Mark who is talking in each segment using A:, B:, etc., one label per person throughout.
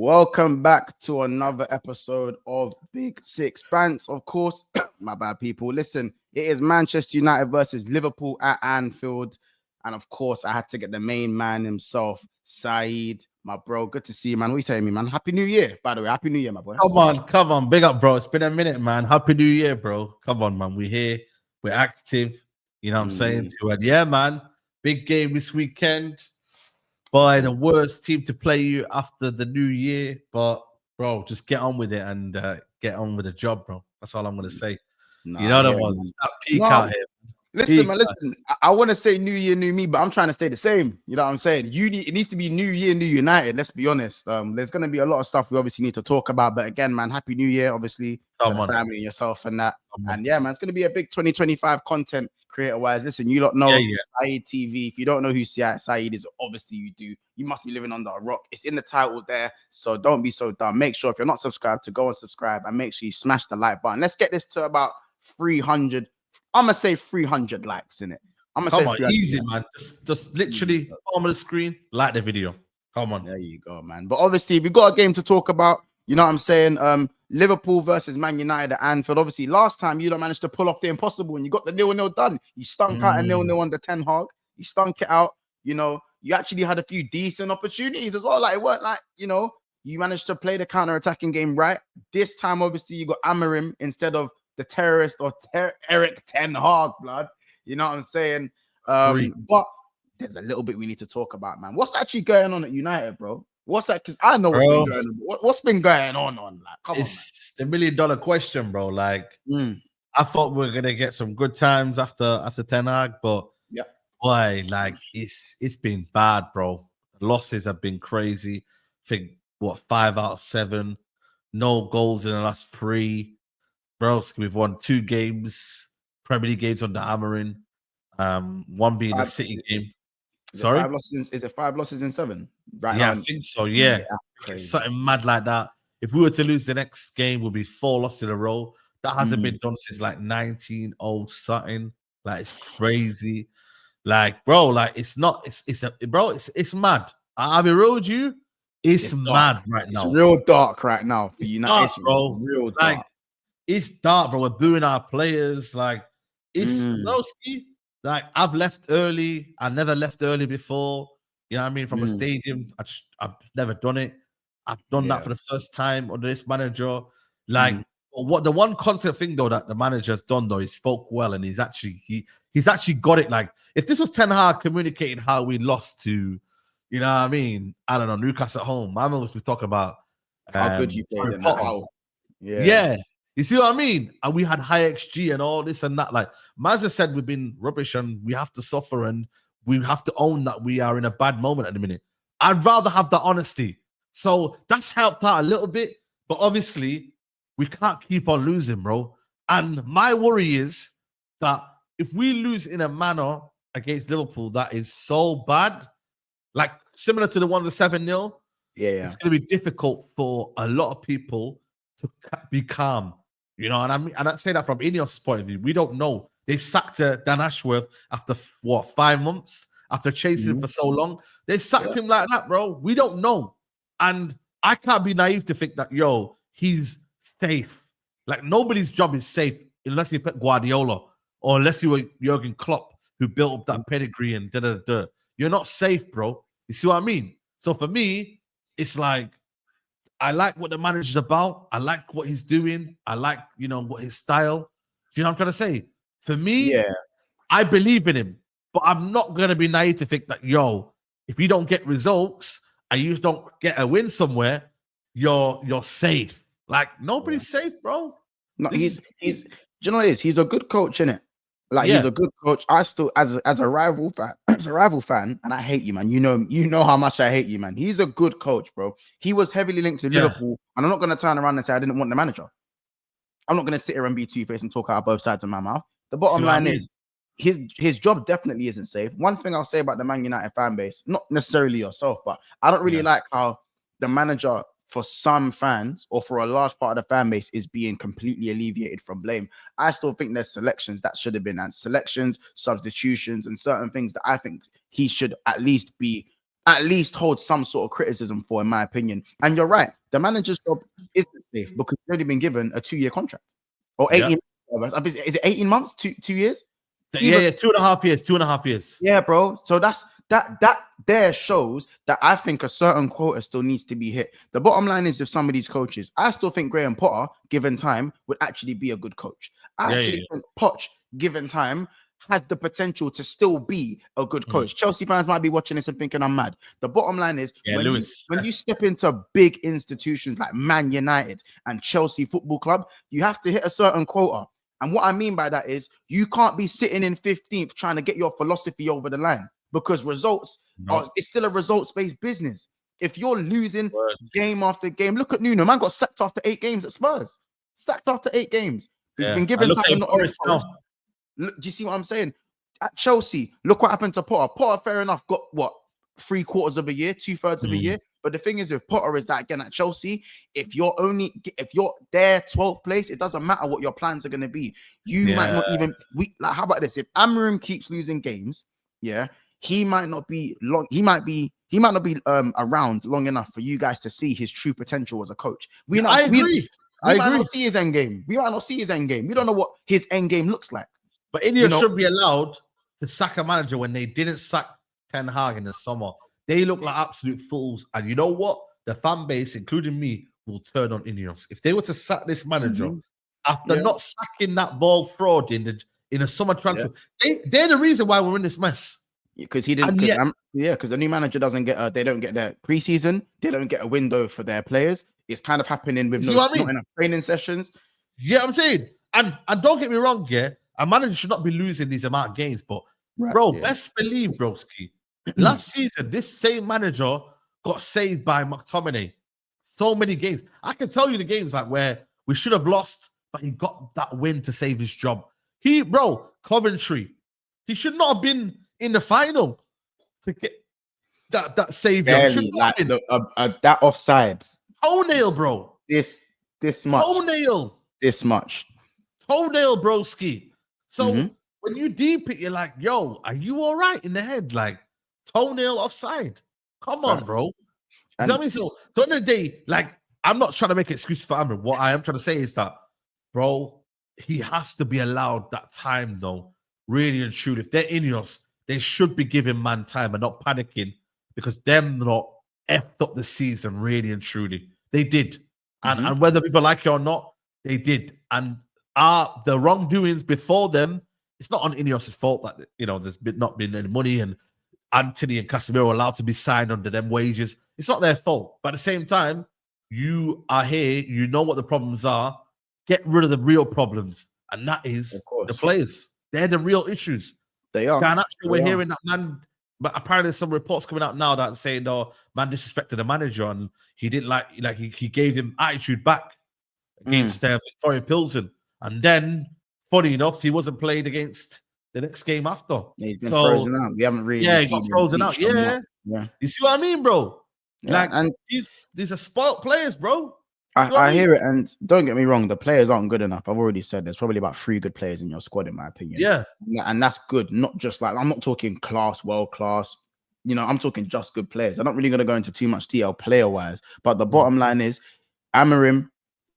A: Welcome back to another episode of Big Six Bants. Of course, my bad people. Listen, it is Manchester United versus Liverpool at Anfield. And of course, I had to get the main man himself, Saeed, my bro. Good to see you, man. What are you saying me, man? Happy New Year, by the way. Happy New Year, my boy.
B: Come on. Big up, bro. It's been a minute, man. Happy New Year, bro. Come on, man. We're here. We're active. You know what I'm saying? Yeah, man. Big game this weekend. By the worst team to play you after the new year. But, bro, just get on with it and get on with the job, bro. That's all I'm going to say. You know what It's that peak out here.
A: Listen, man, listen. I want to say New Year, new me, but I'm trying to stay the same. You know what I'm saying? It needs to be New Year, new United. Let's be honest. There's going to be a lot of stuff we obviously need to talk about. But again, man, Happy New Year, obviously, to the family and yourself and that. And yeah, man, it's going to be a big 2025 content creator-wise. Listen, you lot know Saeed TV. If you don't know who Saeed is, obviously you do. You must be living under a rock. It's in the title there. So don't be so dumb. Make sure if you're not subscribed to go and subscribe and make sure you smash the like button. Let's get this to about 300. I'm gonna say 300 likes in it. I'm gonna say
B: easy, man. Just literally palm of the screen, like the video. Come on.
A: There you go, man. But obviously, we got a game to talk about. You know what I'm saying? Liverpool versus Man United at Anfield. Obviously, last time you don't manage to pull off the impossible and you got the 0-0 done. You stunk out a 0-0 on the Ten Hag. You stunk it out. You know, you actually had a few decent opportunities as well. Like it weren't like, you know, you managed to play the counter-attacking game right. This time, obviously, you got Amorim instead of the terrorist or Eric Ten Hag, blood. You know what I'm saying? But there's a little bit we need to talk about, man. What's actually going on at United, bro? What's that? Because I know what's been going on. What's been going on? Like, come on,
B: it's the $1 million question, bro. Like, I thought we were gonna get some good times after Ten Hag, but boy, like it's been bad, bro. The losses have been crazy. I think 5 out of 7, no goals in the last 3. Bro, we've won 2 games, Premier League games under Amorim. One being the City game.
A: Sorry? 5 losses, is it 5 losses in 7?
B: Right now, I think so, yeah. It's something mad like that. If we were to lose the next game, we'll be 4 losses in a row. That hasn't been done since like 1900 something. Like, it's crazy. Like, bro, like it's mad. I'll be real with you. It's mad right now.
A: It's real dark right now for United.
B: It's bro.
A: Real dark.
B: Like, it's dark, bro. We're booing our players. Like, it's like I've left early. I never left early before. You know what I mean? From a stadium. I've never done it. I've done that for the first time under this manager. Like, what the one constant thing though that the manager's done though, he spoke well and he's actually got it. Like, if this was Ten Hag communicating how we lost to, you know what I mean? I don't know, Newcastle at home. I'm always be talking about
A: how good you played in that.
B: Yeah. You see what I mean? And we had high XG and all this and that. Like Mazza said, we've been rubbish and we have to suffer and we have to own that we are in a bad moment at the minute. I'd rather have that honesty. So that's helped out a little bit. But obviously, we can't keep on losing, bro. And my worry is that if we lose in a manner against Liverpool that is so bad, like similar to the ones at 7-0, it's going to be difficult for a lot of people to be calm. You know, and I mean, and I say that from Ineos' point of view. We don't know. They sacked Dan Ashworth after 5 months after chasing him for so long. They sacked him like that, bro. We don't know, and I can't be naive to think that he's safe. Like nobody's job is safe unless you put Guardiola or unless you were Jurgen Klopp who built up that pedigree and da. You're not safe, bro. You see what I mean? So for me, it's like, I like what the manager's about. I like what he's doing. I like, what his style. Do you know what I'm trying to say? For me, I believe in him, but I'm not going to be naive to think that, if you don't get results and you don't get a win somewhere, you're safe. Like, nobody's safe, bro.
A: No, he's you know what it is? He's a good coach, innit? Like, he's a good coach. I still, as a rival fan, and I hate you, man. You know how much I hate you, man. He's a good coach, bro. He was heavily linked to Liverpool, and I'm not going to turn around and say I didn't want the manager. I'm not going to sit here and be two-faced and talk out both sides of my mouth. The bottom line is, his job definitely isn't safe. One thing I'll say about the Man United fan base, not necessarily yourself, but I don't really like how the manager, for some fans or for a large part of the fan base, is being completely alleviated from blame. I still think there's selections that should have been, and selections, substitutions, and certain things that I think he should at least be at least hold some sort of criticism for, in my opinion. And you're right, the manager's job isn't safe because he's only been given a 2-year contract or 18. Is it 18 months? 2 years?
B: Yeah, 2.5 years. 2.5 years.
A: Yeah, bro. So that there shows that I think a certain quota still needs to be hit. The bottom line is, with some of these coaches, I still think Graham Potter, given time, would actually be a good coach. I actually think Poch, given time, has the potential to still be a good coach. Chelsea fans might be watching this and thinking I'm mad. The bottom line is, when you step into big institutions like Man United and Chelsea Football Club, you have to hit a certain quota. And what I mean by that is, you can't be sitting in 15th trying to get your philosophy over the line, because results it's still a results-based business. If you're losing game after game, look at Nuno. Man got sacked after 8 games at Spurs. Sacked after 8 games. He's been given something. Do you see what I'm saying? At Chelsea, look what happened to Potter. Potter, fair enough, got what, 3/4 of a year, 2/3 of a year. But the thing is, with Potter, is that again at Chelsea, if you're there 12th place, it doesn't matter what your plans are going to be. You might not even how about this? If Amarim keeps losing games, he might not be long. He might not be around long enough for you guys to see his true potential as a coach.
B: I agree.
A: We might not see his end game. We might not see his end game. We don't know what his end game looks like.
B: But India should be allowed to sack a manager when they didn't sack Ten Hag in the summer. They look like absolute fools. And you know what? The fan base, including me, will turn on Ineos. If they were to sack this manager after not sacking that ball fraud in a summer transfer, they're the reason why we're in this mess.
A: Because he didn't. Because the new manager doesn't get. They don't get their preseason. They don't get a window for their players. It's kind of happening with not enough training sessions.
B: Yeah, I'm saying. And don't get me wrong, a manager should not be losing these amount of games. But best believe, broski, last season this same manager got saved by McTominay. So many games. I can tell you the games like where we should have lost, but he got that win to save his job. Coventry. He should not have been in the final to get that savior.
A: Barely, like that offside.
B: Toenail, bro.
A: This much.
B: Toenail.
A: This much.
B: Toenail, broski. So when you deep it, you're like, yo, are you all right in the head? Like, toenail offside. Come on, bro. Does that mean so? So at the end of the day, like, I'm not trying to make an excuse for Amber. What I am trying to say is that, bro, he has to be allowed that time, though. Really and truly. If they're Ineos, they should be giving man time and not panicking, because them not effed up the season, really and truly. They did. And whether people like it or not, they did. And the wrongdoings before them, it's not on Ineos' fault that, there's not been any money and Anthony and Casemiro allowed to be signed under them wages. It's not their fault. But at the same time, you are here, you know what the problems are. Get rid of the real problems. And that is the players. They're the real issues.
A: They are.
B: And actually, we're hearing that man, but apparently some reports coming out now that saying, man disrespected the manager and he didn't he gave him attitude back against Victoria Pilsen. And then, funny enough, he wasn't played against the next game after.
A: Yeah, he's been frozen out. We haven't really
B: he got frozen out. Yeah. You see what I mean, bro?
A: Yeah,
B: and these are spoiled players, bro.
A: I hear it, and don't get me wrong, the players aren't good enough. I've already said there's probably about 3 good players in your squad, in my opinion.
B: Yeah.
A: And that's good. Not just like, I'm not talking class, world class. I'm talking just good players. I'm not really going to go into too much detail player-wise, but the bottom line is Amarim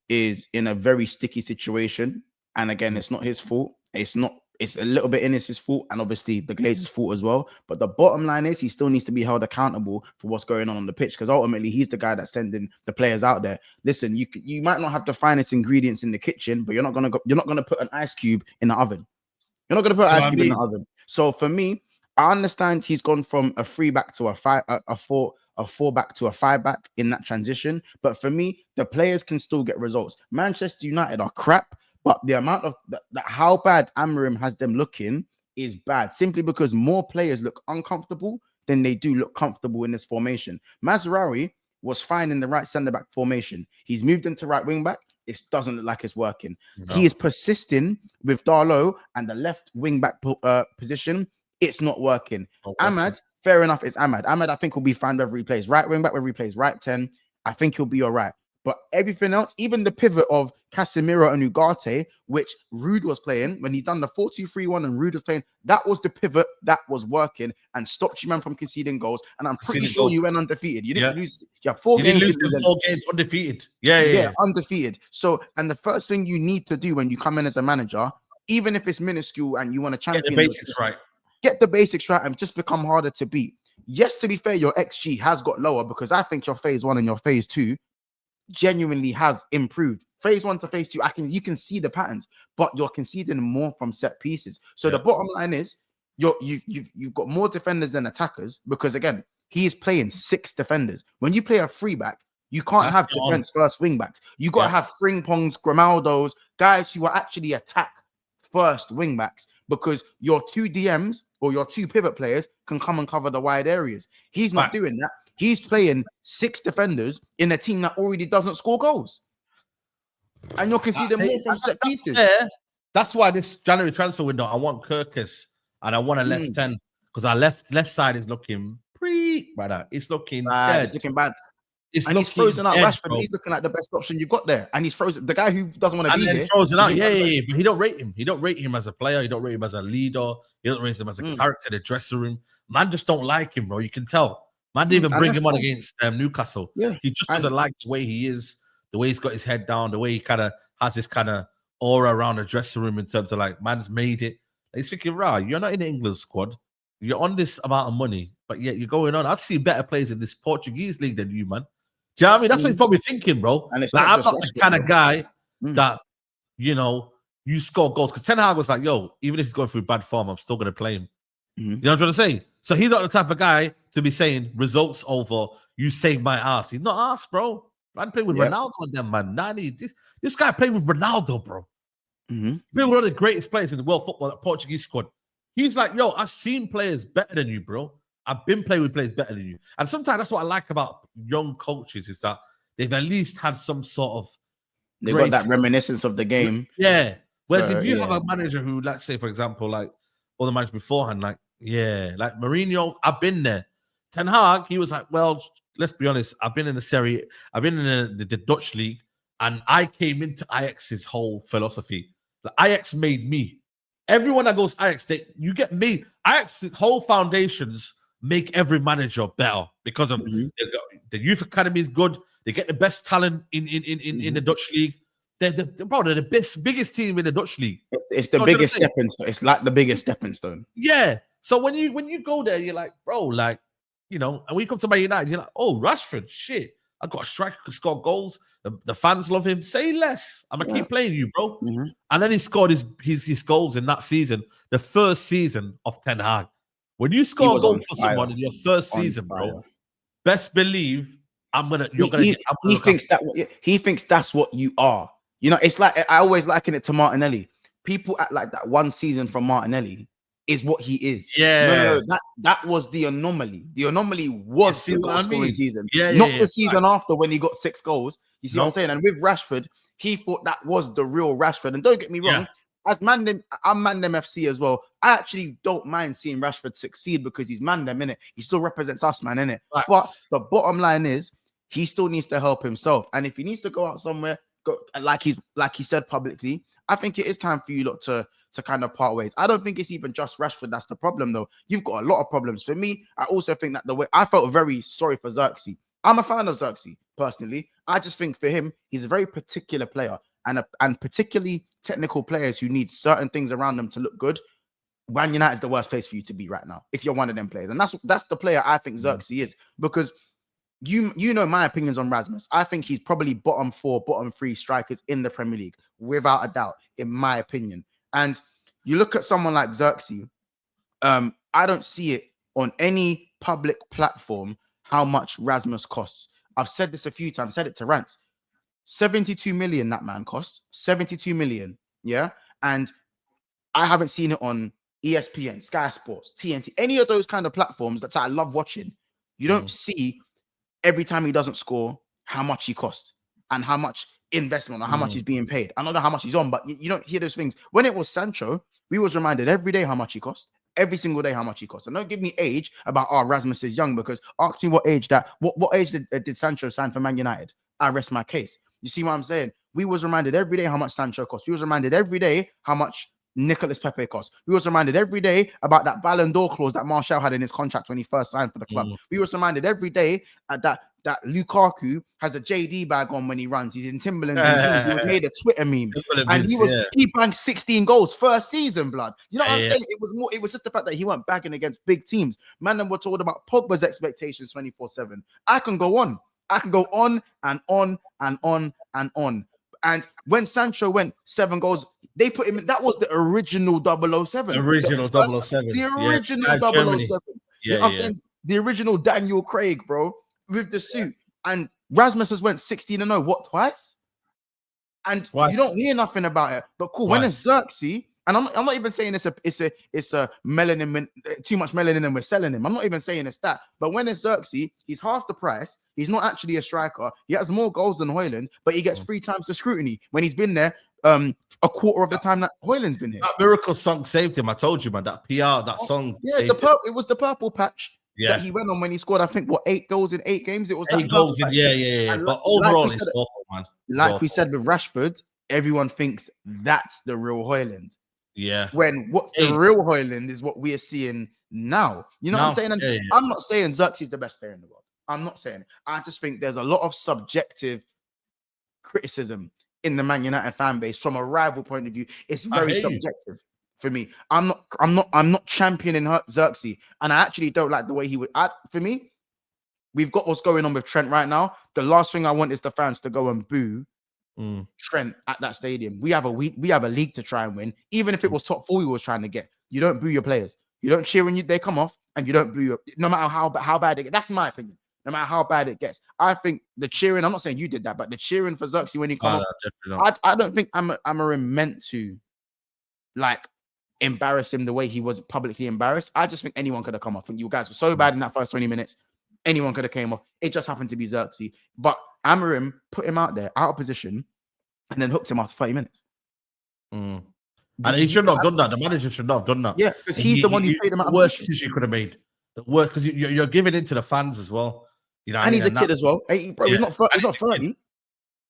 A: is in a very sticky situation. And again, it's not his fault. It's a little bit his fault, and obviously the Glazers' fault as well. But the bottom line is he still needs to be held accountable for what's going on the pitch, because ultimately he's the guy that's sending the players out there. Listen, you might not have the finest ingredients in the kitchen, but you're not gonna put an ice cube in the oven. You're not gonna put an ice cube in the oven. So for me, I understand he's gone from a 3-back to a 4-back to a 5-back in that transition. But for me, the players can still get results. Manchester United are crap. But the amount of how bad Amarim has them looking is bad, simply because more players look uncomfortable than they do look comfortable in this formation. Mazraoui was fine in the right centre-back formation. He's moved into right wing-back. It doesn't look like it's working. No. He is persisting with Darlow and the left wing-back position. It's not working. Ahmad, fair enough, it's Ahmad. Ahmad, I think, will be fine wherever he plays. Right wing-back, wherever he plays. Right 10, I think he'll be all right. But everything else, even the pivot of Casemiro and Ugarte, which Rude was playing when he done the 4-2-3-1 and Rude was playing, that was the pivot that was working and stopped you, man, from conceding goals. And I'm pretty sure you went undefeated. You didn't lose. You have 4
B: you
A: games.
B: Didn't lose in 4 games undefeated. Yeah,
A: undefeated. So, and the first thing you need to do when you come in as a manager, even if it's minuscule and you want to champion,
B: get the basics right.
A: Get the basics right and just become harder to beat. Yes, to be fair, your XG has got lower because I think your phase 1 and your phase 2 genuinely has improved. Phase 1 to phase 2, you can see the patterns, but you're conceding more from set pieces. So the bottom line is you've got more defenders than attackers because again, he is playing 6 defenders. When you play a free back, you can't have defense first wing backs. You got to have Fringpongs, Grimaldos, guys who are actually attack first wing backs because your 2 DMs or your 2 pivot players can come and cover the wide areas. He's not doing that. He's playing 6 defenders in a team that already doesn't score goals. And you're conceding more from set pieces.
B: That's why this January transfer window, I want Kirkus and I want a left 10 because our left side is looking pretty bad. It's looking
A: bad. It's looking bad. And he's frozen out Rashford. Bro. He's looking like the best option you've got there. And he's frozen. The guy who doesn't want to be here.
B: Frozen out. Yeah. But he don't rate him. He don't rate him as a player. He don't rate him as a leader. He don't rate him as a character in the dressing room. Man just don't like him, bro. You can tell. Man didn't even bring him on against Newcastle. Yeah. He just doesn't like the way he is, the way he's got his head down, the way he kind of has this kind of aura around the dressing room in terms of like, man's made it. He's thinking, right, you're not in the England squad. You're on this amount of money, but yet you're going on. I've seen better players in this Portuguese league than you, man. Do you know what I mean? That's what he's probably thinking, bro. And like, I'm not the kind of guy that, you know, you score goals. Because Ten Hag was like, yo, even if he's going through bad form, I'm still going to play him. You know what I'm trying to say? So he's not the type of guy to be saying results over, you saved my ass. He's not ass, bro. Man played with Ronaldo and them, man. This guy played with Ronaldo, bro. He's been one of the greatest players in the world football, that Portuguese squad. He's like, yo, I've seen players better than you, bro. I've been playing with players better than you. And sometimes that's what I like about young coaches is that they've at least had some sort of...
A: They've got that reminiscence of the game.
B: Yeah. Whereas if you have a manager who, let's say, for example, like all the managers beforehand, like Mourinho, I've been there. Ten Hag, he was like, well, let's be honest, I've been in the Serie, I've been in the Dutch league, and I came into Ajax's whole philosophy. Like, Ajax made me. Everyone that goes Ajax, you get me. Ajax's whole foundations make every manager better because of the youth academy is good. They get the best talent in the Dutch league. They're the biggest team in the Dutch league.
A: It's the biggest stepping stone. It's like the biggest stepping stone.
B: Yeah. So when you go there, you're like, bro, like, you know, and when you come to Man United, you're like, oh, Rashford, shit. I got a striker who can score goals. The fans love him. Say less. I'm gonna keep playing you, bro. And then he scored his goals in that season, the first season of Ten Hag. When you score a goal for someone in your first season, bro, best believe he
A: thinks that's what you are. You know, it's like I always liken it to Martinelli. People act like that one season from Martinelli is what he is.
B: Yeah,
A: no, that was the anomaly. The anomaly was the goal scoring season, not the season after when he got 6 goals. You see what I'm saying? And with Rashford, he thought that was the real Rashford. And don't get me wrong, as Mandem, I'm Mandem FC as well. I actually don't mind seeing Rashford succeed because he's Mandem, innit? He still represents us, man, innit? Right. But the bottom line is he still needs to help himself. And if he needs to go out somewhere, like he said publicly, I think it is time for you lot to kind of part ways. I don't think it's even just Rashford that's the problem, though. You've got a lot of problems. For me, I also think that the way I felt very sorry for Xerxes. I'm a fan of Xerxes, personally. I just think for him, he's a very particular player, and particularly technical players who need certain things around them to look good. Man United is the worst place for you to be right now, if you're one of them players. And that's the player I think Xerxes is, because you know my opinions on Rasmus. I think he's probably bottom 4, bottom 3 strikers in the Premier League, without a doubt, in my opinion. And you look at someone like Xerxes, I don't see it on any public platform how much Rasmus costs. I've said this a few times, said it to Rants. 72 million that man costs. 72 million, yeah? And I haven't seen it on ESPN, Sky Sports, TNT, any of those kind of platforms that I love watching. You don't see every time he doesn't score how much he costs and how much investment or how much he's being paid. I don't know how much he's on, but you don't hear those things. When it was Sancho, we was reminded every day how much he cost. Every single day how much he costs. And don't give me age about Rasmus is young, because ask me what age did Sancho sign for Man United? I rest my case. You see what I'm saying? We was reminded every day how much Sancho cost. We was reminded every day how much Nicolas Pepe cost. We was reminded every day about that Ballon d'Or clause that Martial had in his contract when he first signed for the club. We was reminded every day that Lukaku has a JD bag on when he runs. He's in Timberlands and jeans. He was made a Twitter meme, and he banked 16 goals first season, blood. You know what I'm saying? It was just the fact that he went bagging against big teams. Man, then we're told about Pogba's expectations 24/7. I can go on and on and on and on. And when Sancho went 7 goals, they put him in. That was the original 007.
B: The original 007.
A: The original 007.
B: Yeah,
A: you know what I'm saying? The original Daniel Craig, bro, with the suit. And Rasmus has went 16-0. What, twice? And you don't hear nothing about it. But cool. When it's Xerxes, and I'm not even saying it's a melanin, too much melanin and we're selling him. I'm not even saying it's that. But when it's Xerxes, he's half the price. He's not actually a striker. He has more goals than Højlund, but he gets 3 times the scrutiny when he's been there a quarter of the time that Højlund's been here.
B: That miracle song saved him. I told you, man. That PR, that song.
A: Yeah, it was the purple patch that he went on when he scored, I think, 8 goals in 8 games? It was
B: 8 goals in, yeah. But overall, it's awful, man.
A: Like we said with Rashford, everyone thinks that's the real Højlund.
B: Yeah.
A: When what's the real Højlund is what we are seeing now. You know what I'm saying? And I'm not saying Xerxes is the best player in the world. I'm not saying it. I just think there's a lot of subjective criticism in the Man United fan base from a rival point of view. It's very subjective for me. I'm not championing Xerxes, and I actually don't like the way he would. For me, we've got what's going on with Trent right now. The last thing I want is the fans to go and boo Trent at that stadium. We have a league to try and win. Even if it was top 4 we was trying to get, you don't boo your players. You don't cheer when they come off, and you don't boo no matter how bad it gets. That's my opinion. No matter how bad it gets, I think the cheering. I'm not saying you did that, but the cheering for Xerxes when he come off, I don't think Amarim meant to like embarrass him the way he was publicly embarrassed. I just think anyone could have come off. I think you guys were so bad in that first 20 minutes. Anyone could have came off. It just happened to be Xerxes. But Amarim put him out there, out of position, and then hooked him after 30 minutes.
B: And he shouldn't have done that. The manager should not have done that.
A: Yeah, because he's the one who played him out of
B: worst decision you could have made. The worst, because you're giving in to the fans as well. You know,
A: and he's a kid as well. Hey, bro, he's not 30.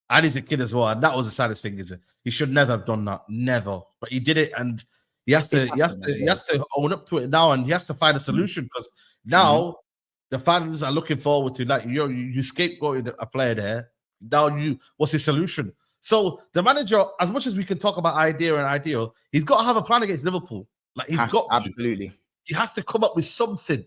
B: And he's a kid as well. And that was the saddest thing, is it? He should never have done that. Never. But he did it, and he has to own up to it now, and he has to find a solution, because now the fans are looking forward to, like, you scapegoated a player there. Now what's his solution? So the manager, as much as we can talk about ideal, he's got to have a plan against Liverpool. Like, he has to come up with something.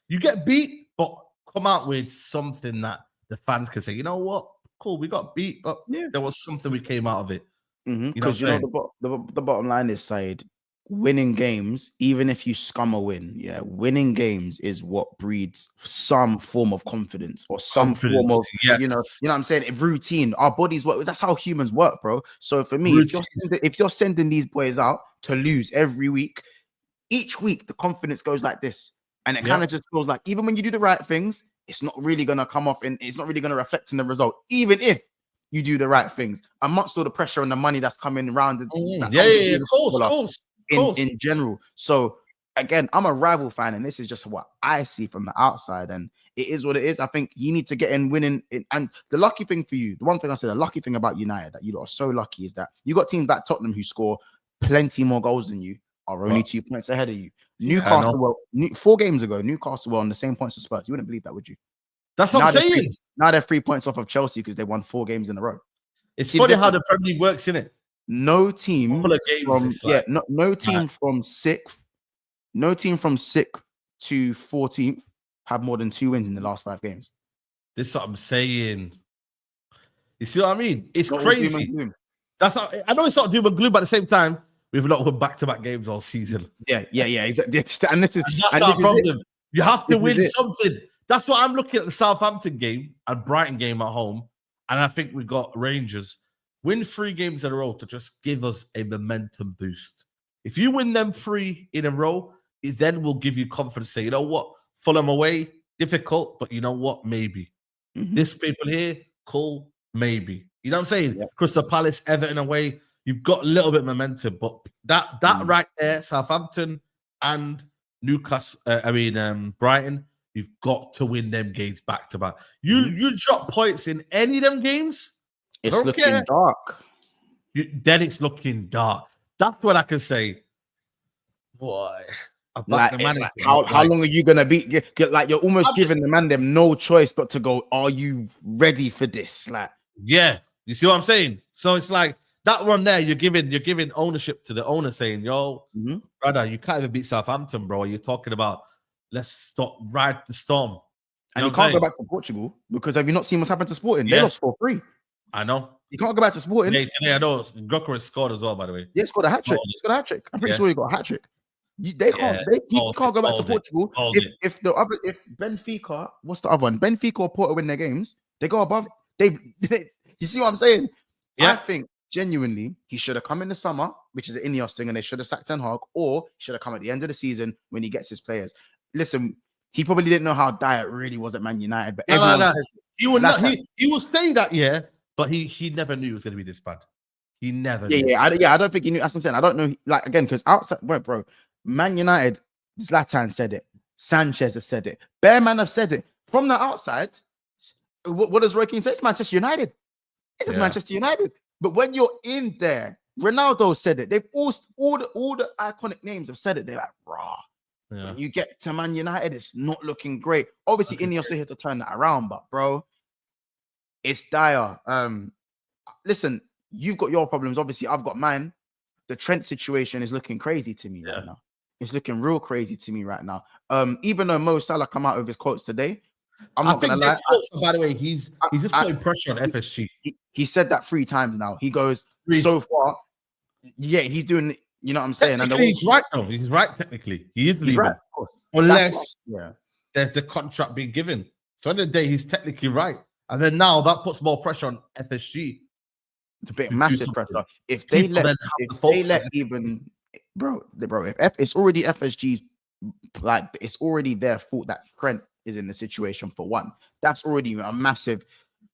B: You get beat, but come out with something that the fans can say, you know what? Cool, we got beat, but there was something we came out of it.
A: Because the bottom line is, Said, winning games, even if you scum a win, winning games is what breeds some form of confidence or some form of, you know what I'm saying, routine. Our bodies work. That's how humans work, bro. So for me, if you're sending these boys out to lose every week, each week the confidence goes like this, and it kind of just feels like even when you do the right things, it's not really gonna come off, and it's not really gonna reflect in the result, even if you do the right things amongst all the pressure and the money that's coming around.
B: Of course.
A: In general. So again, I'm a rival fan, and this is just what I see from the outside, and it is what it is. I think you need to get in winning. And the lucky thing for you, the one thing I said, the lucky thing about United that you lot are so lucky is that you got teams like Tottenham who score plenty more goals than you, are only 2 points ahead of you. Newcastle, 4 games ago, Newcastle were on the same points as Spurs. You wouldn't believe that, would you?
B: That's what I'm saying.
A: Now they're 3 points off of Chelsea because they won 4 games in a row.
B: It's funny how the Premier League works, innit?
A: No team from sixth to 14th have more than 2 wins in the last 5 games.
B: This is what I'm saying. You see what I mean? It's crazy. That's how, I know it's not doom and gloom, but at the same time, we've not won back-to-back games all season.
A: Yeah, exactly. And that's
B: our problem. You have to win something. That's what I'm looking at, the Southampton game and Brighton game at home, and I think we got Rangers. Win 3 games in a row to just give us a momentum boost. If you win them 3 in a row, it then will give you confidence. Say, you know what? Fulham away, difficult, but you know what? Maybe. This people here, cool, maybe. You know what I'm saying? Yeah. Crystal Palace, Everton away, you've got a little bit of momentum, but that right there, Southampton and Newcastle, Brighton, You've got to win them games back to back. You drop points in any of them games,
A: It's
B: don't
A: looking
B: care.
A: dark.
B: Then it's looking dark. That's what I can say. Boy,
A: Like, how long are you gonna be? Like, you're almost giving the man them no choice but to go. Are you ready for this? Like,
B: yeah, you see what I'm saying? So it's like that one there. You're giving ownership to the owner, saying, "Yo, brother, you can't even beat Southampton, bro. You're talking about let's ride the storm."
A: And you can't go back to Portugal because have you not seen what's happened to Sporting? They lost 4-3.
B: I know.
A: You can't go back to Sporting.
B: Today I know Gokaris scored as well, by the way.
A: Yeah, scored a hat trick. He scored a hat trick. I'm pretty sure he got a hat trick. They can't go back to Portugal. If Benfica, what's the other one? Benfica or Porto win their games, they go above. You see what I'm saying? Yeah. I think genuinely he should have come in the summer, which is an Ineos thing, and they should have sacked Ten Hag, or he should have come at the end of the season when he gets his players. Listen, he probably didn't know how dire really was at Man United, but
B: he will stay that year, but he never knew it was going to be this bad. He never knew.
A: I don't think he knew. That's what I'm saying. I don't know. Like, again, because outside, bro, Man United, Zlatan said it. Sanchez has said it. Bearman have said it. From the outside, what does Roy Keane say? It's Manchester United. It's Manchester United. But when you're in there, Ronaldo said it. They've all the iconic names have said it. They're like, raw. Yeah. When you get to Man United, it's not looking great. Obviously, Ineos are here to turn that around, but bro, it's dire. Listen, you've got your problems. Obviously, I've got mine. The Trent situation is looking crazy to me right now. It's looking real crazy to me right now. Even though Mo Salah come out with his quotes today, I'm not gonna lie.
B: By the way, he's just putting pressure on FSG.
A: He said that 3 times now. He goes so far. Yeah, he's doing. You know what I'm saying?
B: And he's right though. He's right technically. He is leaving, right, unless there's the contract being given. So at the end of the day, he's technically right. And then now that puts more pressure on FSG.
A: It's a bit massive pressure. If they let even. Bro, if it's already FSG's, like, it's already their fault that Trent is in the situation for one. That's already a massive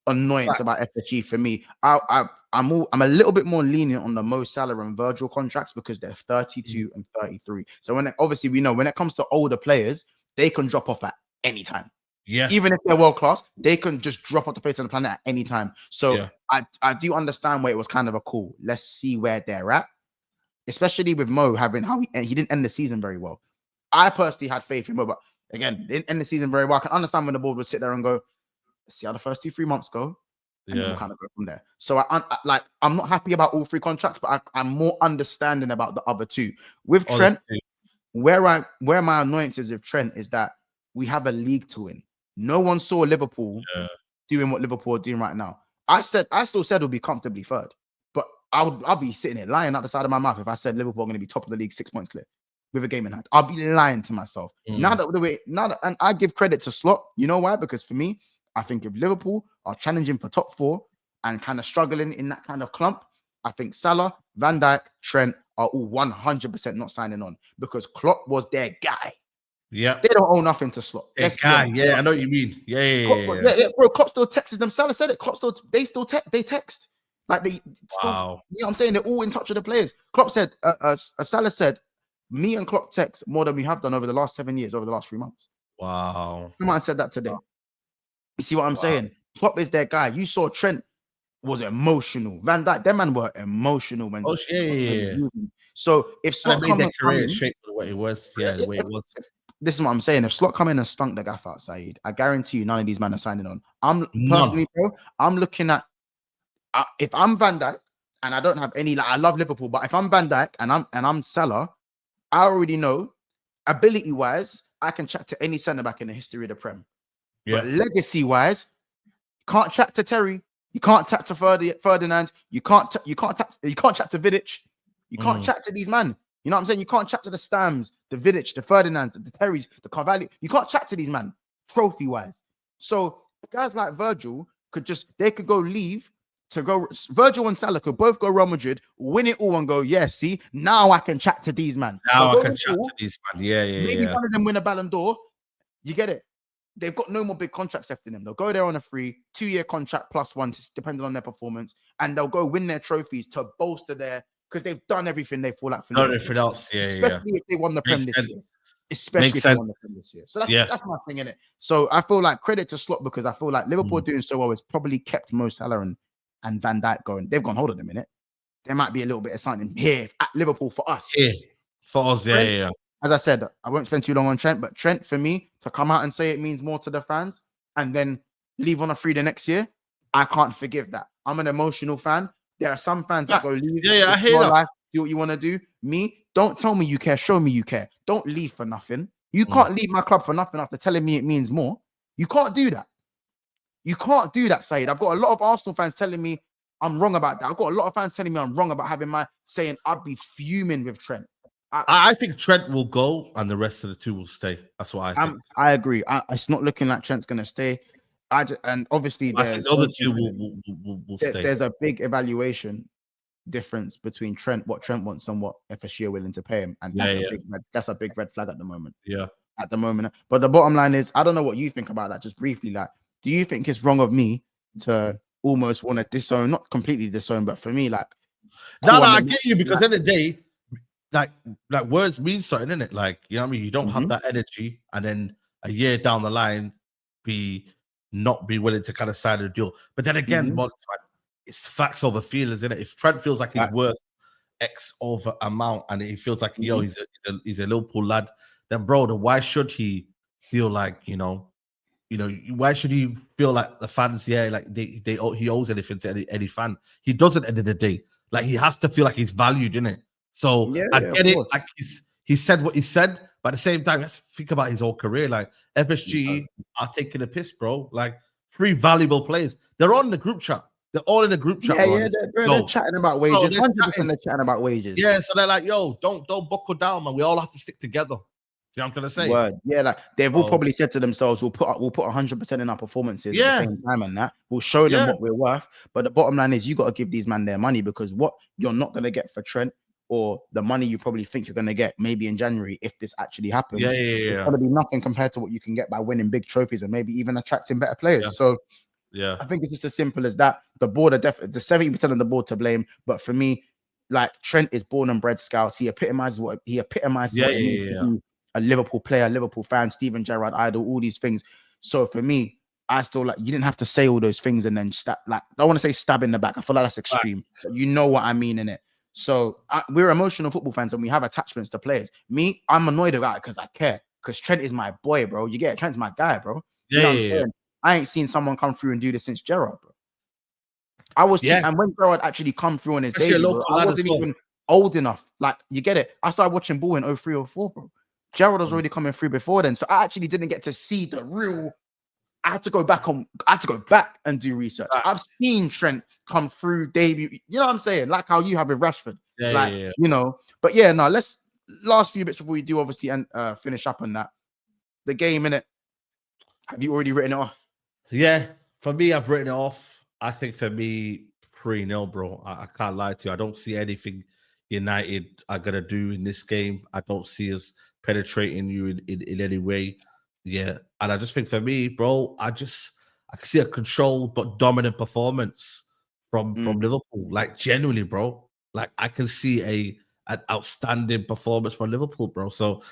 A: annoyance about FSG for me. I'm a little bit more lenient on the Mo Salah and Virgil contracts because they're 32 and 33. So obviously we know when it comes to older players, they can drop off at any time. Yeah, even if they're world class, they can just drop off the face of the planet at any time. So I do understand where it was kind of a cool. Let's see where they're at. Especially with Mo having he didn't end the season very well. I personally had faith in Mo, but again, didn't end the season very well. I can understand when the board would sit there and go, let's see how the first 2-3 months go, and then we'll kind of go from there. So I'm not happy about all 3 contracts, but I'm more understanding about the other 2. With Trent, where my annoyance is with Trent is that we have a league to win. No one saw Liverpool doing what Liverpool are doing right now. I still said we'll be comfortably 3rd. I'll be sitting here lying out the side of my mouth if I said Liverpool are going to be top of the league 6 points clear with a game in hand. I'll be lying to myself. And I give credit to Slot. You know why? Because for me, I think if Liverpool are challenging for top 4 and kind of struggling in that kind of clump, I think Salah, Van Dijk, Trent are all 100% not signing on because Klopp was their guy. Yeah, they don't owe nothing to Slot.
B: I know what you mean.
A: Yeah, bro. Klopp still texts them. Salah said it. Klopp still they text. Like they still, you know what I'm saying? They're all in touch with the players. Klopp said, Salah said, me and Klopp text more than we have done over the last 7 years, over the last 3 months.
B: Wow.
A: Someone said that today. You see what I'm saying? Klopp is their guy. You saw Trent was emotional. Van Dijk, them man were emotional when. So if Slot
B: made their career shape the way it was, the way it was.
A: This is what I'm saying. If Slot come in and stunk the gaff outside, I guarantee you none of these men are signing on. Personally, bro, I'm looking at. If I'm Van Dijk and I don't have any, I love Liverpool, but if I'm Van Dijk and I'm Salah, I already know ability wise, I can chat to any centre back in the history of the Prem. Yeah. But legacy wise, you can't chat to Terry, you can't chat to Ferdinand, you can't chat to Vidic, you can't chat to these men. You know what I'm saying? You can't chat to the Stams, the Vidic, the Ferdinand, the Terrys, the Carvalho. You can't chat to these men trophy wise. So guys like Virgil could go leave. To go, Virgil and Salah could both go Real Madrid, win it all, and go, see, now I can chat to these man.
B: Now I can chat to these man.
A: Maybe one of them win a Ballon d'Or. You get it? They've got no more big contracts left in them. They'll go there on a free 2-year contract +1, depending on their performance, and they'll go win their trophies to bolster because they've done everything they fall out for.
B: Done everything else,
A: especially if they won the Prem this year. especially
B: Makes
A: if you
B: sense.
A: want to win this year. So that's my thing in it. So I feel like credit to Slot because I feel like Liverpool doing so well has probably kept Mo Salah and Van Dijk going. They've gone, hold on a minute. There might be a little bit of something here at Liverpool for us.
B: Yeah, for us, yeah.
A: As I said, I won't spend too long on Trent, but Trent, for me, to come out and say it means more to the fans and then leave on a free the next year, I can't forgive that. I'm an emotional fan. There are some fans that go, leave.
B: Yeah, I hear that.
A: Life, do what you want to do. Me, don't tell me you care. Show me you care. Don't leave for nothing. You can't leave my club for nothing after telling me it means more. You can't do that. You can't do that, Saeed. I've got a lot of Arsenal fans telling me I'm wrong about that. I've got a lot of fans telling me I'm wrong about having saying I'd be fuming with Trent.
B: I think Trent will go and the rest of the two will stay. That's what I think.
A: I agree. It's not looking like Trent's going to stay. And obviously,
B: I think the other two will stay.
A: There's a big evaluation difference between what Trent wants and what FSG are willing to pay him. And that's a big red flag at the moment.
B: Yeah.
A: At the moment. But the bottom line is, I don't know what you think about that. Just briefly, like, do you think it's wrong of me to almost want to disown, not completely disown, but for me, like,
B: no, I get you because at the end of the day, like words mean something, isn't it? Like, you know what I mean? You don't have that energy, and then a year down the line, not be willing to kind of sign a deal. But then again, it's facts over feelings, isn't it? If Trent feels like he's worth X over amount, and he feels like he's a Liverpool lad, then why should he feel like why should he feel like the fans like he owes anything to any fan? He doesn't at the end of the day. Like, he has to feel like he's valued, in it. So I get it. Like, he said what he said, but at the same time, let's think about his whole career. Like, FSG are taking a piss, bro. Like, 3 valuable players. They're on the group chat. They're all in the group chat.
A: They're chatting about wages. 100% they're chatting about wages.
B: Yeah, so they're like, yo, don't buckle down, man. We all have to stick together. You know what I'm trying to say?
A: Word. Yeah, like they've all probably said to themselves, we'll put 100% in our performances at the same time, and that we'll show them what we're worth. But the bottom line is, you got to give these men their money, because what you're not going to get for Trent, or the money you probably think you're going to get maybe in January, if this actually happens, it's going to be nothing compared to what you can get by winning big trophies and maybe even attracting better players. So I think it's just as simple as that. The board are definitely the 70% of the board to blame, but for me, like, Trent is born and bred Scouts. He epitomizes what it means to be a Liverpool player, Liverpool fan, Steven Gerrard idol, all these things. So for me, I still like, you didn't have to say all those things and then I don't want to say stab in the back. I feel like that's extreme. But you know what I mean in it. So we're emotional football fans and we have attachments to players. Me, I'm annoyed about it because I care. Because Trent is my boy, bro. You get it? Trent's my guy, bro. You know what I'm saying? I ain't seen someone come through and do this since Gerrard, bro. And when Gerrard actually come through on his debut, bro, I wasn't even old enough. Like, you get it? I started watching ball in 03, 04, bro. Gerrard was already coming through before then, so I actually didn't get to see the real. I had to go back and do research. I've seen Trent come through debut. You know what I'm saying? Like how you have with Rashford. You know. But yeah, no. Let's last few bits before we do obviously and finish up on that. The game, innit? Have you already written it off?
B: Yeah, for me, I've written it off. I think for me, 3-0, bro. I can't lie to you. I don't see anything United are gonna do in this game. I don't see us penetrating you in any way. Yeah. And I just think for me, bro, I can see a controlled but dominant performance from Liverpool. Like, genuinely, bro. Like, I can see an outstanding performance from Liverpool, bro. So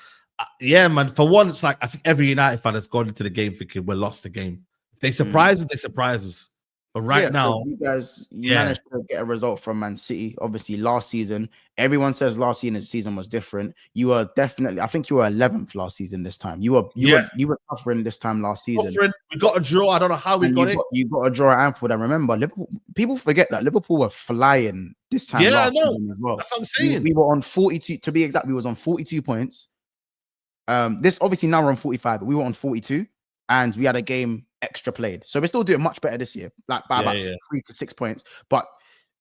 B: yeah, man. For once, like, I think every United fan has gone into the game thinking we're lost the game. If they surprise us, they surprise us. But right now,
A: you guys managed to get a result from Man City. Obviously, last season, everyone says last season was different. You were definitely, I think you were 11th last season. This time, you were suffering this time last season.
B: We got a draw. I don't know how we got it.
A: You got a draw at Anfield. And remember, Liverpool. People forget that Liverpool were flying this time.
B: Yeah, I know.
A: Season as well.
B: That's what I'm saying.
A: We were on 42. To be exact, we was on 42 points. This obviously now we're on 45, but we were on 42, and we had a game extra played. So we're still doing much better this year, like by about 3 to 6 points. But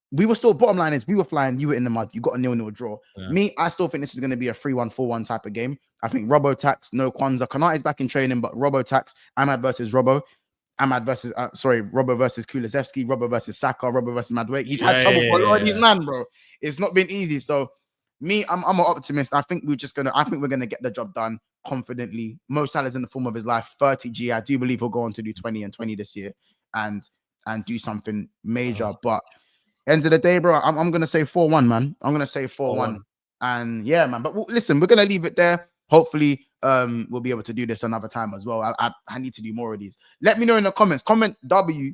A: we were still, bottom line is, we were flying, you were in the mud, you got a 0-0 draw. Me, I still think this is going to be a 3-1, 4-1 type of game. I think Robo-Tax, no Kwanzaa. Konate back in training, but Robo-Tax, Ahmad versus Robbo. Robbo versus Kulusevski, Robbo versus Saka, Robbo versus Madueke. He's had trouble for a lot of these man, bro. It's not been easy. So me, I'm an optimist. I think we're gonna get the job done confidently. Mo Salah's in the form of his life, 30G. I do believe he'll go on to do 20 and 20 this year and do something major. But end of the day, bro, I'm gonna say 4-1, man. I'm gonna say 4-1. And yeah, man. But listen, we're gonna leave it there. Hopefully, we'll be able to do this another time as well. I need to do more of these. Let me know in the comments. Comment W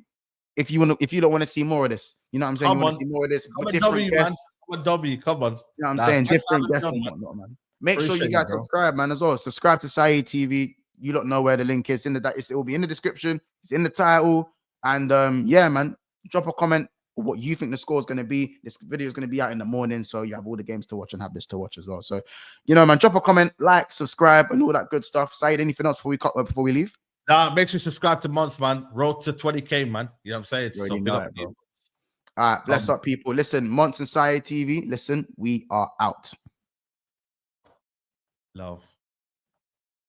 A: if you don't want to see more of this. You know what I'm saying? You want to see more of this, but different guests.
B: Man. Come on, W. Come on.
A: You know what I'm saying? Different guests and whatnot, man. Make sure you guys subscribe, man, as well. Subscribe to Saeed TV. You don't know where the link is. It will be in the description. It's in the title. And yeah, man, drop a comment what you think the score is going to be. This video is going to be out in the morning, so you have all the games to watch and have this to watch as well. So, you know, man, drop a comment, like, subscribe, and all that good stuff. Saeed, anything else before we leave?
B: Make sure you subscribe to Monts, man. Road to 20K, man. You know what I'm saying? So big up,
A: all right, bless up, people. Listen, Monts and Saeed TV. Listen, we are out.
B: Love.